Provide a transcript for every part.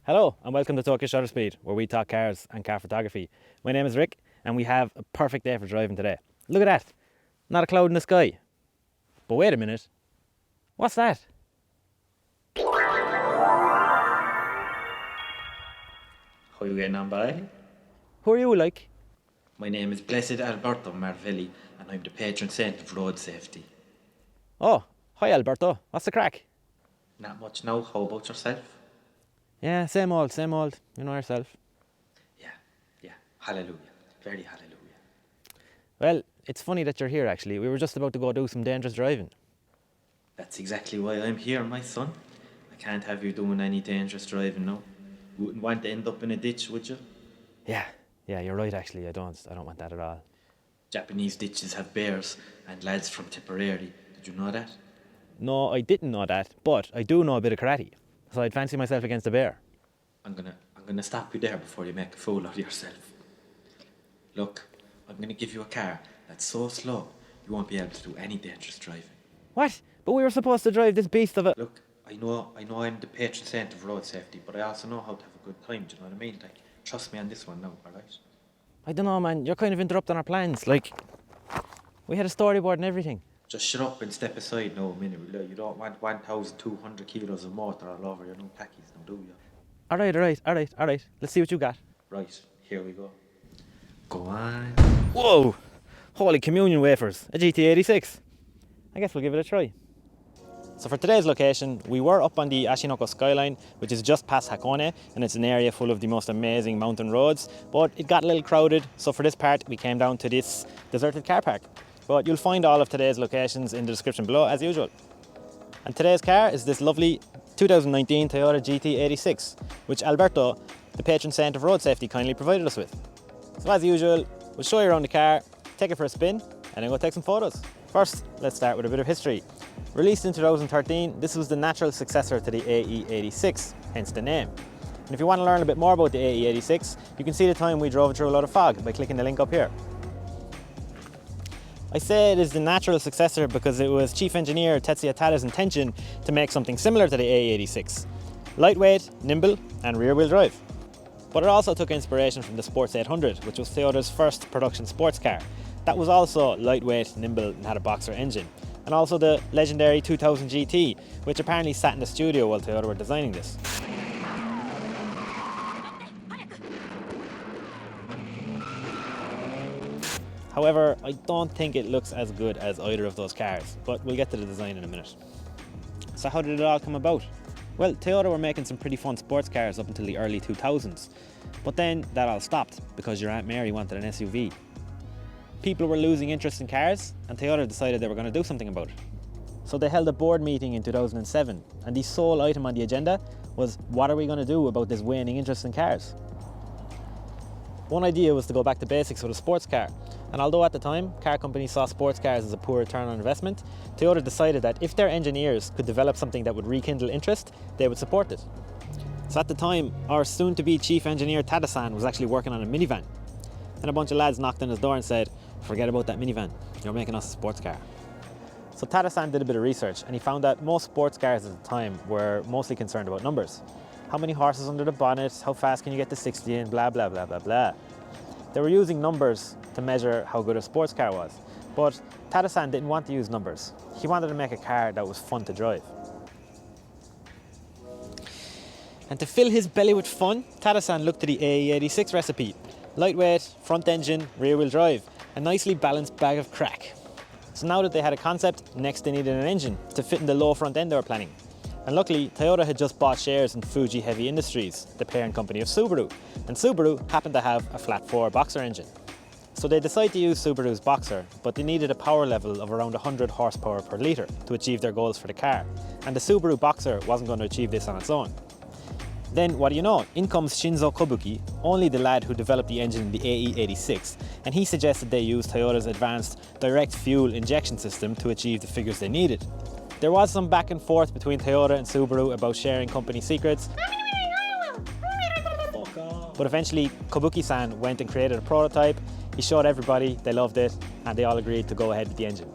Hello and welcome to Tokyo Shutter Speed, where we talk cars and car photography. My name is Rick and we have a perfect day for driving today. Look at that, not a cloud in the sky. But wait a minute, what's that? How are you getting on, by? Who are you like? My name is Blessed Alberto Marvelli and I'm the patron saint of road safety. Oh, hi Alberto, what's the crack? Not much now, how about yourself? Yeah, same old, you know yourself. Yeah, hallelujah, very hallelujah. Well, it's funny that you're here actually. We were just about to go do some dangerous driving. That's exactly why I'm here, my son. I can't have you doing any dangerous driving now. You wouldn't want to end up in a ditch, would you? Yeah, you're right actually, I don't want that at all. Japanese ditches have bears and lads from Tipperary. Did you know that? No, I didn't know that, but I do know a bit of karate. So I'd fancy myself against a bear. I'm gonna stop you there before you make a fool out of yourself. Look, I'm gonna give you a car that's so slow you won't be able to do any dangerous driving. What? But we were supposed to drive this beast of a... Look, I know I'm the patron saint of road safety, but I also know how to have a good time, do you know what I mean? Like, trust me on this one now, alright? I don't know, man, you're kind of interrupting our plans. Like, we had a storyboard and everything. Just shut up and step aside now a minute. You don't want 1,200 kilos of motor all over your new tackies now, do you? Alright. Let's see what you got. Right, here we go. Go on. Whoa! Holy communion wafers, a GT86. I guess we'll give it a try. So for today's location, we were up on the Ashinoko Skyline, which is just past Hakone, and it's an area full of the most amazing mountain roads, but it got a little crowded, so for this part we came down to this deserted car park. But you'll find all of today's locations in the description below as usual. And today's car is this lovely 2019 Toyota GT86, which Alberto, the patron saint of road safety, kindly provided us with. So as usual, we'll show you around the car, take it for a spin, and then go take some photos. First, let's start with a bit of history. Released in 2013, this was the natural successor to the AE86, hence the name. And if you want to learn a bit more about the AE86, you can see the time we drove it through a lot of fog by clicking the link up here. I say it is the natural successor because it was Chief Engineer Tetsuya Tada's intention to make something similar to the AE86. Lightweight, nimble and rear-wheel drive. But it also took inspiration from the Sports 800, which was Toyota's first production sports car. That was also lightweight, nimble and had a boxer engine. And also the legendary 2000 GT, which apparently sat in the studio while Toyota were designing this. However, I don't think it looks as good as either of those cars, but we'll get to the design in a minute. So how did it all come about? Well, Toyota were making some pretty fun sports cars up until the early 2000s, but then that all stopped because your Aunt Mary wanted an SUV. People were losing interest in cars, and Toyota decided they were going to do something about it. So they held a board meeting in 2007, and the sole item on the agenda was, what are we going to do about this waning interest in cars? One idea was to go back to basics with a sports car, and although at the time car companies saw sports cars as a poor return on investment, Toyota decided that if their engineers could develop something that would rekindle interest, they would support it. So at the time, our soon-to-be chief engineer Tada-san was actually working on a minivan, and a bunch of lads knocked on his door and said, forget about that minivan, you're making us a sports car. So Tada-san did a bit of research and he found that most sports cars at the time were mostly concerned about numbers. How many horses under the bonnet, how fast can you get to 60 and blah blah blah blah blah. They were using numbers to measure how good a sports car was, but Tada-san didn't want to use numbers. He wanted to make a car that was fun to drive. And to fill his belly with fun, Tada-san looked to the AE86 recipe. Lightweight, front engine, rear wheel drive, a nicely balanced bag of crack. So now that they had a concept, next they needed an engine to fit in the low front end they were planning. And luckily, Toyota had just bought shares in Fuji Heavy Industries, the parent company of Subaru, and Subaru happened to have a flat 4 boxer engine. So they decided to use Subaru's boxer, but they needed a power level of around 100 horsepower per litre to achieve their goals for the car, and the Subaru boxer wasn't going to achieve this on its own. Then, what do you know, in comes Shinzo Kobuki, only the lad who developed the engine in the AE86, and he suggested they use Toyota's advanced direct fuel injection system to achieve the figures they needed. There was some back and forth between Toyota and Subaru about sharing company secrets, but eventually Kobuki-san went and created a prototype, he showed everybody, they loved it, and they all agreed to go ahead with the engine.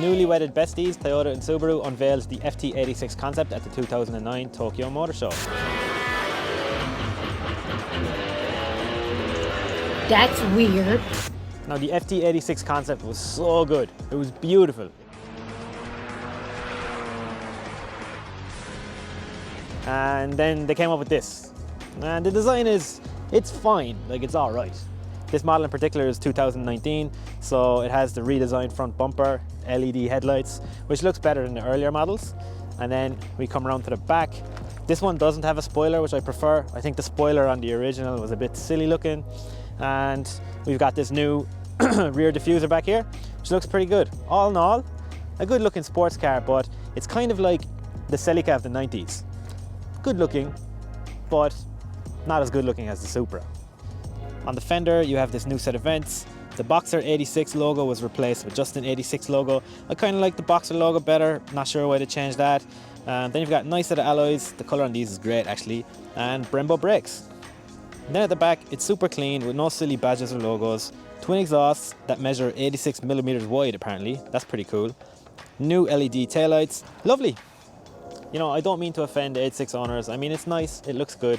Newly wedded besties, Toyota and Subaru unveiled the FT86 concept at the 2009 Tokyo Motor Show. That's weird. Now the FT86 concept was so good. It was beautiful. And then they came up with this. And the design it's fine, like it's all right. This model in particular is 2019, so it has the redesigned front bumper, LED headlights, which looks better than the earlier models. And then we come around to the back. This one doesn't have a spoiler, which I prefer. I think the spoiler on the original was a bit silly looking. And we've got this new rear diffuser back here, which looks pretty good. All in all, a good looking sports car, but it's kind of like the Celica of the 90s. Good looking, but not as good looking as the Supra. On the fender, you have this new set of vents. The Boxer 86 logo was replaced with just an 86 logo. I kind of like the Boxer logo better, not sure why they changed that. Then you've got a nice set of alloys. The color on these is great actually, and Brembo brakes. And then at the back, it's super clean with no silly badges or logos. Twin exhausts that measure 86 millimeters wide apparently. That's pretty cool. New LED taillights, lovely. You know, I don't mean to offend 86 owners. I mean, it's nice, it looks good.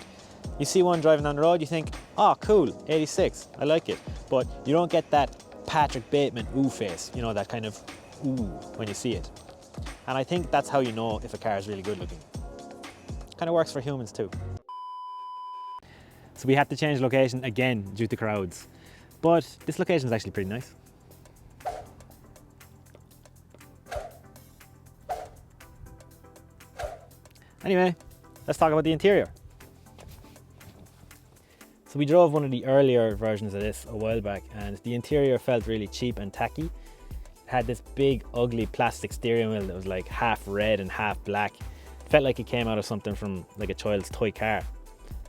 You see one driving down the road, you think, oh cool, 86, I like it. But you don't get that Patrick Bateman ooh face, you know, that kind of ooh when you see it. And I think that's how you know if a car is really good looking. Kind of works for humans too. So we had to change location again due to crowds. But this location is actually pretty nice. Anyway, let's talk about the interior. So we drove one of the earlier versions of this a while back, and the interior felt really cheap and tacky. It had this big ugly plastic steering wheel that was like half red and half black. It felt like it came out of something from like a child's toy car.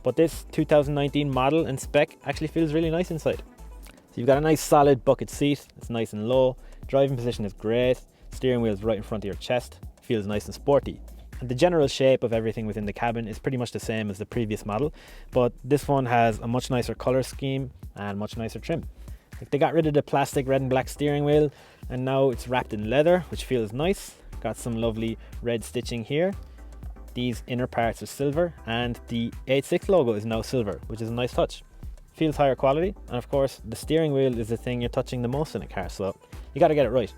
But this 2019 model and spec actually feels really nice inside. So you've got a nice solid bucket seat, it's nice and low. Driving position is great. Steering wheel is right in front of your chest. Feels nice and sporty. And the general shape of everything within the cabin is pretty much the same as the previous model, but this one has a much nicer color scheme and much nicer trim. Like, they got rid of the plastic red and black steering wheel, and now it's wrapped in leather, which feels nice. Got some lovely red stitching here. These inner parts are silver, and the 86 logo is now silver, which is a nice touch. Feels higher quality, and of course the steering wheel is the thing you're touching the most in a car, so you got to get it right.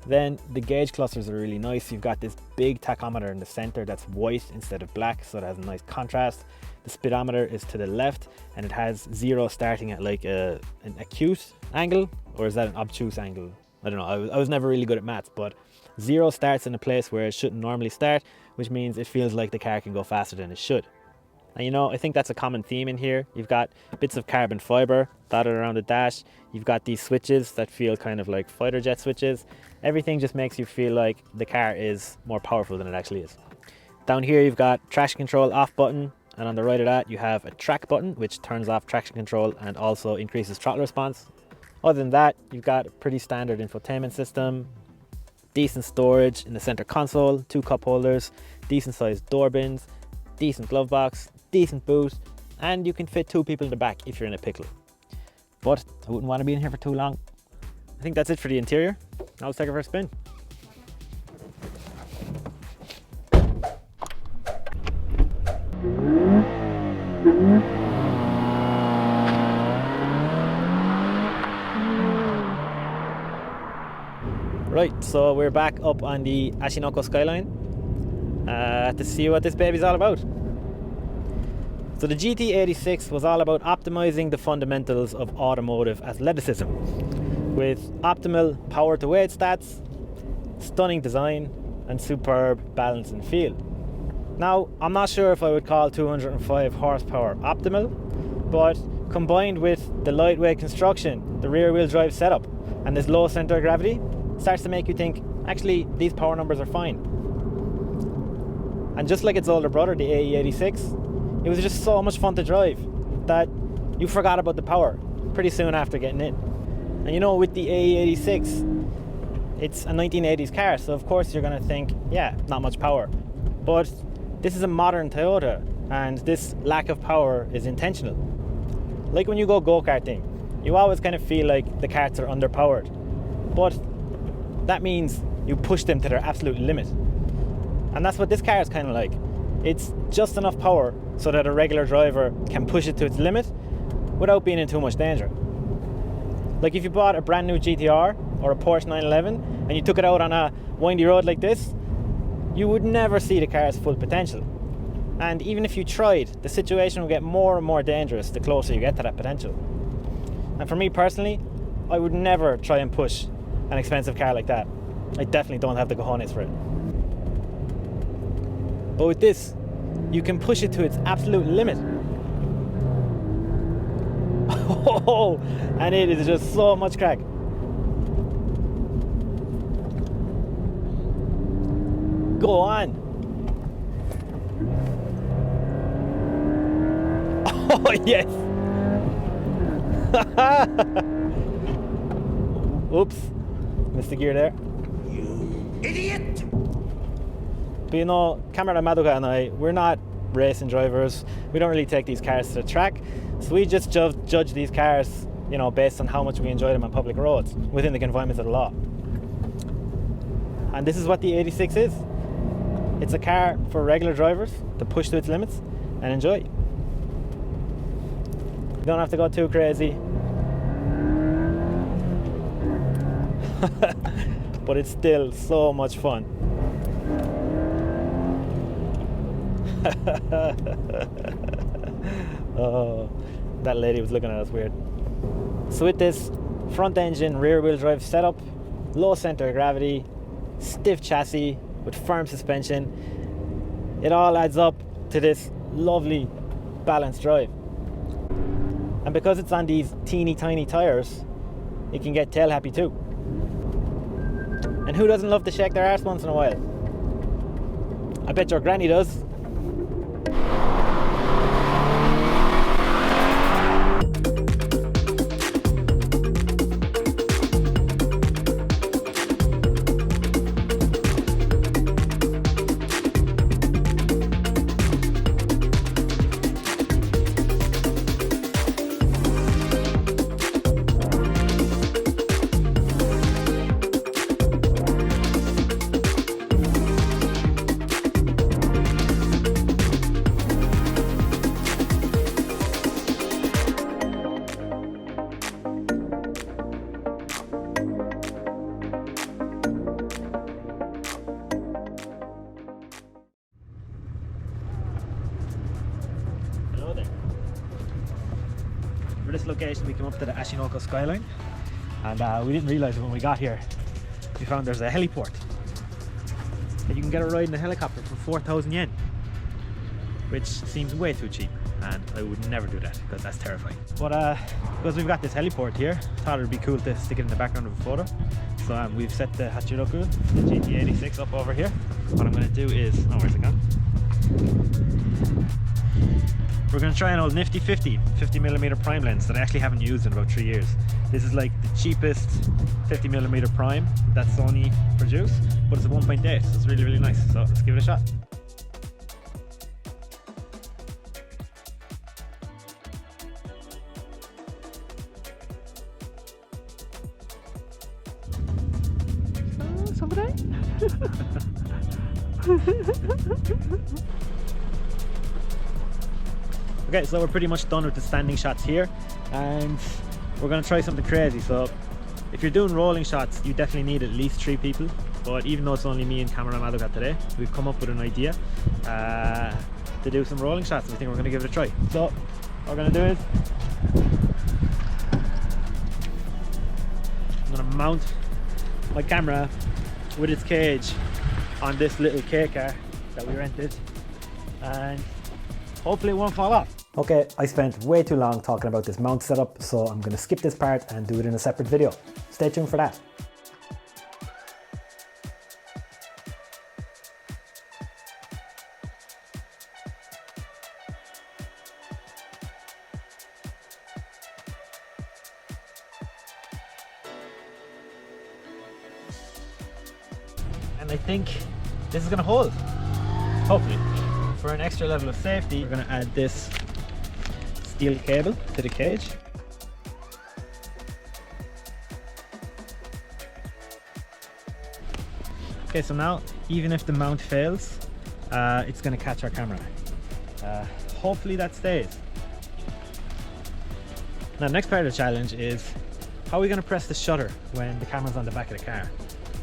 Then the gauge clusters are really nice. You've got this big tachometer in the center that's white instead of black, so it has a nice contrast. The speedometer is to the left, and it has 0 starting at like an acute angle, or is that an obtuse angle? I don't know, I was never really good at maths, but 0 starts in a place where it shouldn't normally start, which means it feels like the car can go faster than it should. And you know, I think that's a common theme in here. You've got bits of carbon fiber dotted around the dash. You've got these switches that feel kind of like fighter jet switches. Everything just makes you feel like the car is more powerful than it actually is. Down here you've got traction control off button, and on the right of that you have a track button which turns off traction control and also increases throttle response. Other than that, you've got a pretty standard infotainment system, decent storage in the center console, 2 cup holders, decent sized door bins, decent glove box, decent boot, and you can fit 2 people in the back if you're in a pickle. But I wouldn't want to be in here for too long. I think that's it for the interior. Now let's take it for a spin. Right, so we're back up on the Ashinoko Skyline to see what this baby's all about. So the GT86 was all about optimizing the fundamentals of automotive athleticism with optimal power to weight stats, stunning design, and superb balance and feel. Now, I'm not sure if I would call 205 horsepower optimal, but combined with the lightweight construction, the rear wheel drive setup, and this low center of gravity, starts to make you think, actually, these power numbers are fine. And just like its older brother, the AE86, it was just so much fun to drive that you forgot about the power pretty soon after getting in. And you know, with the AE86, it's a 1980s car, so of course you're going to think, yeah, not much power. But this is a modern Toyota, and this lack of power is intentional. Like when you go go-karting, you always kind of feel like the karts are underpowered. But that means you push them to their absolute limit. And that's what this car is kind of like. It's just enough power so that a regular driver can push it to its limit, without being in too much danger. Like if you bought a brand new GTR or a Porsche 911 and you took it out on a windy road like this, you would never see the car's full potential. And even if you tried, the situation will get more and more dangerous the closer you get to that potential. And for me personally, I would never try and push an expensive car like that. I definitely don't have the cojones for it. But with this, you can push it to its absolute limit. Oh, and it is just so much crack. Go on. Oh, yes. Oops. Missed the gear there. You idiot! But you know, Camera Madoka and I, we're not racing drivers. We don't really take these cars to the track. So we just judge these cars, you know, based on how much we enjoy them on public roads, within the confinements of the law. And this is what the 86 is. It's a car for regular drivers to push to its limits and enjoy. You don't have to go too crazy. But it's still so much fun. Oh, that lady was looking at us weird. So with this front engine rear wheel drive setup, low center of gravity, stiff chassis with firm suspension, it all adds up to this lovely balanced drive. And because it's on these teeny tiny tires, it can get tail happy too. And who doesn't love to shake their arse once in a while? I bet your granny does. For this location we came up to the Ashinoko Skyline, and we didn't realise when we got here, we found there's a heliport that you can get a ride in a helicopter for 4,000 yen, which seems way too cheap, and I would never do that because that's terrifying. But because we've got this heliport here, I thought it would be cool to stick it in the background of a photo. So we've set the Hakone, the GT86 up over here. What I'm going to do is, oh, where's it gone? We're going to try an old nifty 50mm prime lens that I actually haven't used in about 3 years. This is like the cheapest 50mm prime that Sony produced, but it's a 1.8, so it's really, really nice. So let's give it a shot. Okay, so we're pretty much done with the standing shots here, and we're going to try something crazy. So if you're doing rolling shots, you definitely need at least 3 people, but even though it's only me and Camera Madoka today, we've come up with an idea to do some rolling shots. We think we're going to give it a try. So what we're going to do is I'm going to mount my camera with its cage on this little K car that we rented, and hopefully it won't fall off. Okay, I spent way too long talking about this mount setup, so I'm going to skip this part and do it in a separate video. Stay tuned for that. And I think this is going to hold, hopefully. For an extra level of safety, we're going to add this steel cable to the cage. Okay, so now even if the mount fails, it's going to catch our camera. Hopefully that stays. Now, the next part of the challenge is how are we going to press the shutter when the camera's on the back of the car?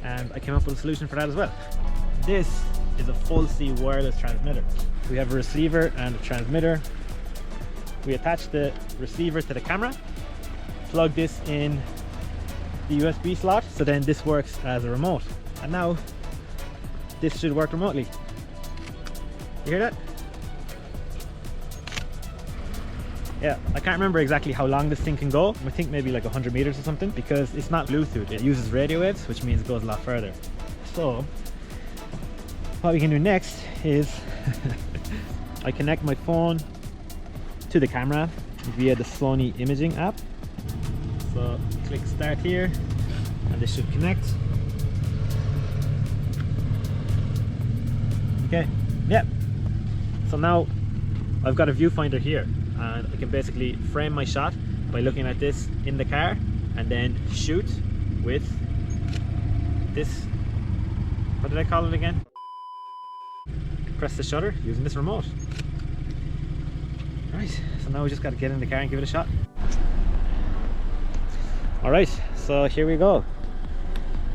And I came up with a solution for that as well. This is a full C wireless transmitter. We have a receiver and a transmitter. We attach the receiver to the camera, plug this in the USB slot, so then this works as a remote. And now this should work remotely. You hear that? Yeah, I can't remember exactly how long this thing can go. I think maybe like 100 meters or something, because it's not Bluetooth. It uses radio waves, which means it goes a lot further. So what we can do next is I connect my phone to the camera via the Sony imaging app. So click start here and this should connect. Okay, yeah. So now I've got a viewfinder here, and I can basically frame my shot by looking at this in the car and then shoot with this, what did I call it again? Press the shutter using this remote. Right, so now we just got to get in the car and give it a shot. Alright, so here we go.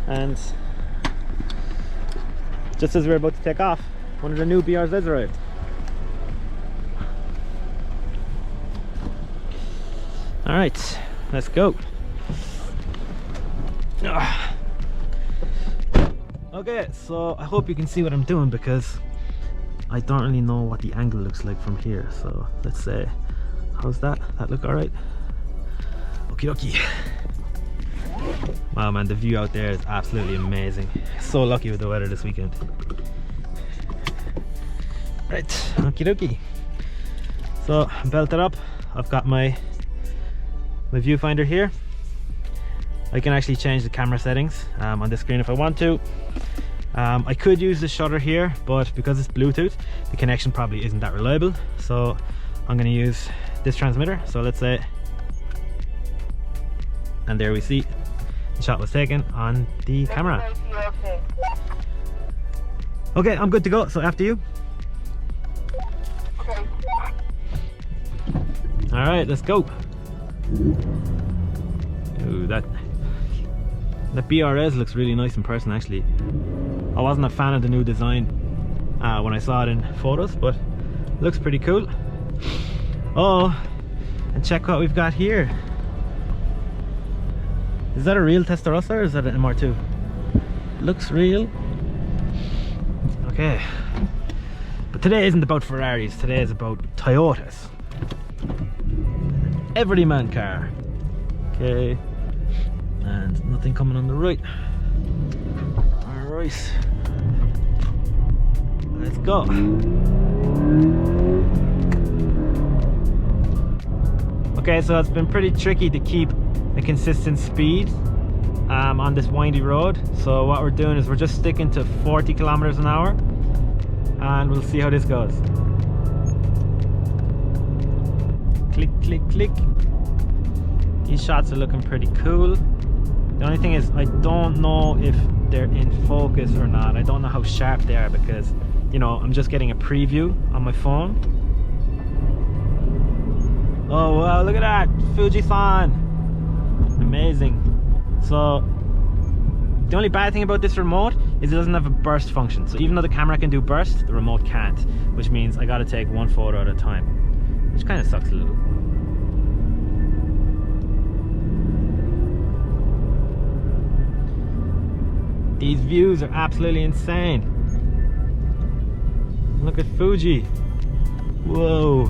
And just as we're about to take off, one of the new BRZs arrived. Alright, let's go. Okay, so I hope you can see what I'm doing, because I don't really know what the angle looks like from here. So let's say, how's that? That look alright? Okie dokie. Wow man, the view out there is absolutely amazing. So lucky with the weather this weekend. Right, okie dokie. So I'm belted up. I've got my viewfinder here. I can actually change the camera settings on the screen if I want to. I could use the shutter here, but because it's Bluetooth, the connection probably isn't that reliable. So I'm going to use this transmitter. So let's say, and there we see the shot was taken on the camera. Okay, I'm good to go. So after you. All right, let's go. Ooh, that BRS looks really nice in person actually. I wasn't a fan of the new design when I saw it in photos, but it looks pretty cool. Oh, and check what we've got here. Is that a real Testarossa or is that an MR2? Looks real. Okay. But today isn't about Ferraris, today is about Toyotas. Everyman car. Okay. And nothing coming on the right. Alright. Let's go. Okay, so it's been pretty tricky to keep a consistent speed on this windy road. So what we're doing is we're just sticking to 40 kilometers an hour and we'll see how this goes. Click, click, click. These shots are looking pretty cool. The only thing is I don't know if they're in focus or not. I don't know how sharp they are because, you know, I'm just getting a preview on my phone. Oh wow, look at that! Fuji-san! Amazing. So the only bad thing about this remote is it doesn't have a burst function. So even though the camera can do burst, the remote can't, which means I gotta take one photo at a time, which kind of sucks a little. These views are absolutely insane. Look at Fuji. Whoa.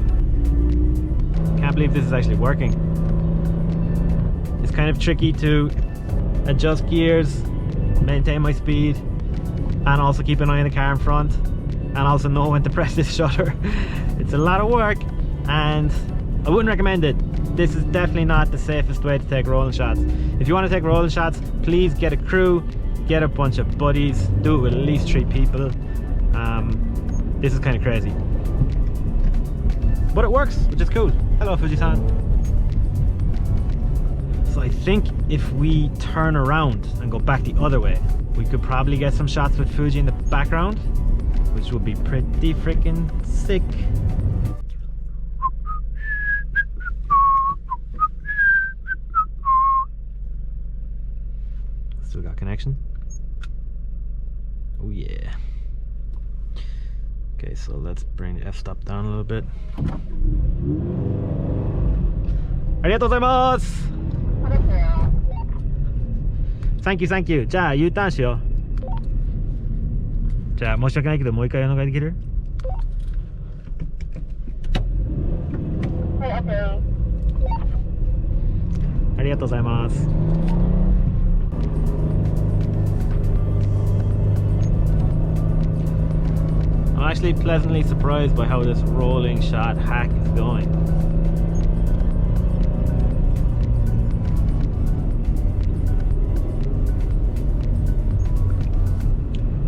Can't believe this is actually working. It's kind of tricky to adjust gears, maintain my speed, and also keep an eye on the car in front, and also know when to press this shutter. It's a lot of work, and I wouldn't recommend it. This is definitely not the safest way to take rolling shots. If you want to take rolling shots, please get a crew, get a bunch of buddies, do it with at least 3 people. This is kind of crazy. But it works, which is cool. Hello, Fuji-san. So I think if we turn around and go back the other way, we could probably get some shots with Fuji in the background, which would be pretty freaking sick. Still got connection. Oh yeah. Okay, so let's bring the f-stop down a little bit. Arigatou gozaimasu! Thank you, thank you. じゃあ U ターンしよう。じゃあ申し訳ないけどもう一回お願いできる？はい、OK。ありがとうございます。I'm actually pleasantly surprised by how this rolling shot hack is going.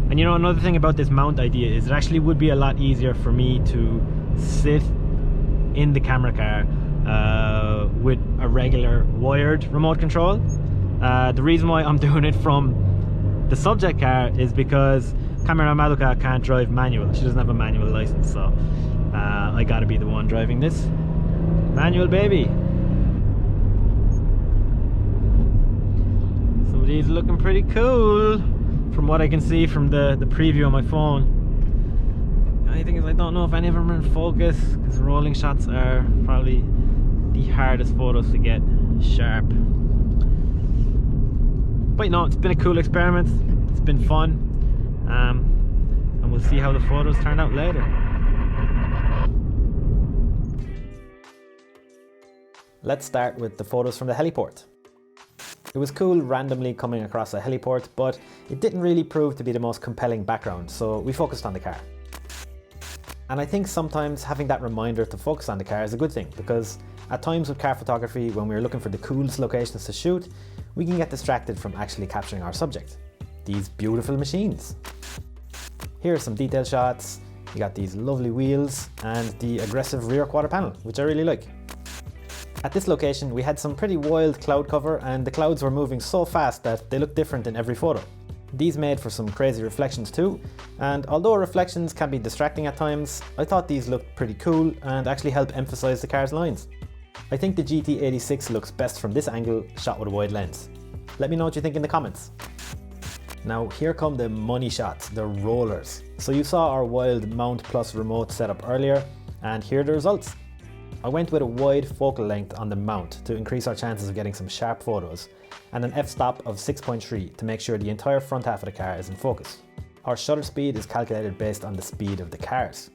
And you know, another thing about this mount idea is it actually would be a lot easier for me to sit in the camera car with a regular wired remote control. The reason why I'm doing it from the subject car is because Camera Madoka can't drive manual. She doesn't have a manual license, so I gotta be the one driving this. Manual, baby. Some of these are looking pretty cool from what I can see from the preview on my phone. The only thing is I don't know if any of them are in focus, because rolling shots are probably the hardest photos to get sharp. But you know, it's been a cool experiment. It's been fun. And we'll see how the photos turn out later. Let's start with the photos from the heliport. It was cool randomly coming across a heliport, but it didn't really prove to be the most compelling background, so we focused on the car. And I think sometimes having that reminder to focus on the car is a good thing, because at times with car photography, when we're looking for the coolest locations to shoot, we can get distracted from actually capturing our subject. These beautiful machines. Here are some detail shots. You got these lovely wheels and the aggressive rear quarter panel, which I really like. At this location, we had some pretty wild cloud cover, and the clouds were moving so fast that they looked different in every photo. These made for some crazy reflections too, and although reflections can be distracting at times, I thought these looked pretty cool and actually help emphasize the car's lines. I think the GT86 looks best from this angle, shot with a wide lens. Let me know what you think in the comments. Now here come the money shots, the rollers. So you saw our wild mount plus remote setup earlier, and here are the results. I went with a wide focal length on the mount to increase our chances of getting some sharp photos, and an f-stop of 6.3 to make sure the entire front half of the car is in focus. Our shutter speed is calculated based on the speed of the cars.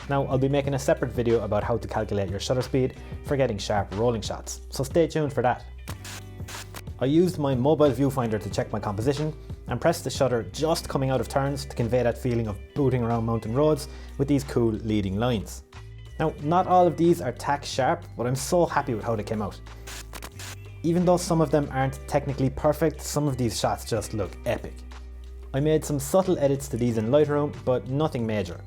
Now I'll be making a separate video about how to calculate your shutter speed for getting sharp rolling shots, so stay tuned for that. I used my mobile viewfinder to check my composition and pressed the shutter just coming out of turns to convey that feeling of booting around mountain roads with these cool leading lines. Now, not all of these are tack sharp, but I'm so happy with how they came out. Even though some of them aren't technically perfect, some of these shots just look epic. I made some subtle edits to these in Lightroom, but nothing major.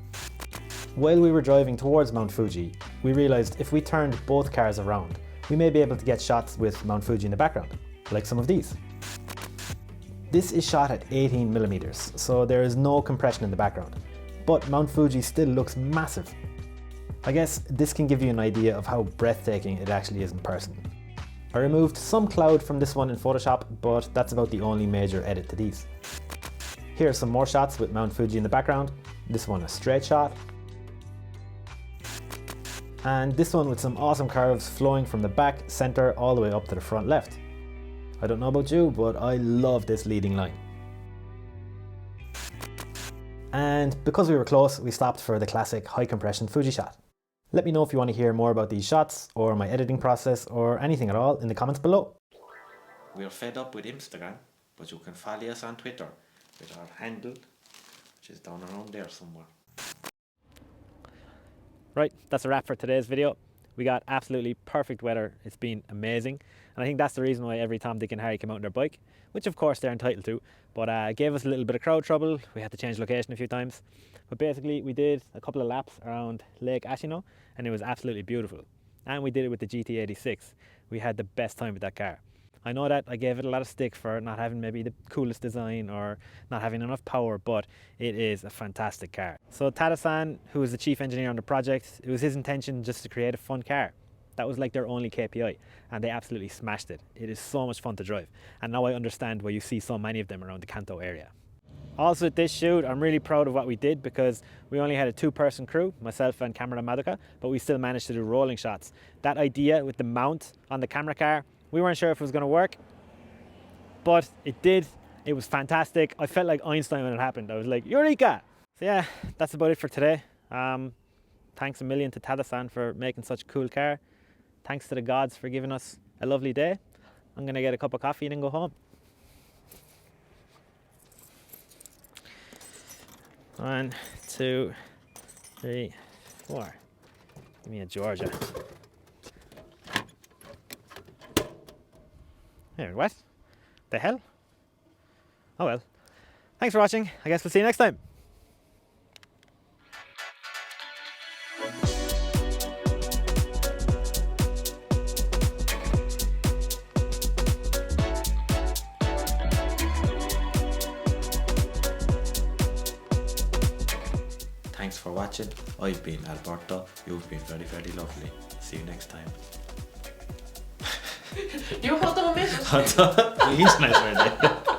While we were driving towards Mount Fuji, we realized if we turned both cars around, we may be able to get shots with Mount Fuji in the background, like some of these. This is shot at 18mm, so there is no compression in the background, but Mount Fuji still looks massive. I guess this can give you an idea of how breathtaking it actually is in person. I removed some cloud from this one in Photoshop, but that's about the only major edit to these. Here are some more shots with Mount Fuji in the background. This one a straight shot. And this one with some awesome curves flowing from the back, center, all the way up to the front left. I don't know about you, but I love this leading line. And because we were close, we stopped for the classic high compression Fuji shot. Let me know if you want to hear more about these shots, or my editing process, or anything at all in the comments below. We're fed up with Instagram, but you can follow us on Twitter with our handle, which is down around there somewhere. Right, that's a wrap for today's video. We got absolutely perfect weather. It's been amazing. And I think that's the reason why every Tom, Dick and Harry came out on their bike, which of course they're entitled to, but it gave us a little bit of crowd trouble. We had to change location a few times. But basically we did a couple of laps around Lake Ashino and it was absolutely beautiful. And we did it with the GT86. We had the best time with that car. I know that I gave it a lot of stick for not having maybe the coolest design or not having enough power, but it is a fantastic car. So Tada-san, who was the chief engineer on the project, it was his intention just to create a fun car. That was like their only KPI, and they absolutely smashed it. It is so much fun to drive, and now I understand why you see so many of them around the Kanto area. Also with this shoot, I'm really proud of what we did because we only had a 2-person crew, myself and camera Madoka, but we still managed to do rolling shots. That idea with the mount on the camera car, we weren't sure if it was going to work, but it did. It was fantastic. I felt like Einstein when it happened. I was like, Eureka! So yeah, that's about it for today. Thanks a million to Tada-san for making such a cool car. Thanks to the gods for giving us a lovely day. I'm going to get a cup of coffee and then go home. 1, 2, 3, 4. Give me a Georgia. Here, what? The hell? Oh well. Thanks for watching. I guess we'll see you next time. Thanks for watching. I've been Alberto. You've been very, very lovely. See you next time. You hold on a minute. He's nice right there.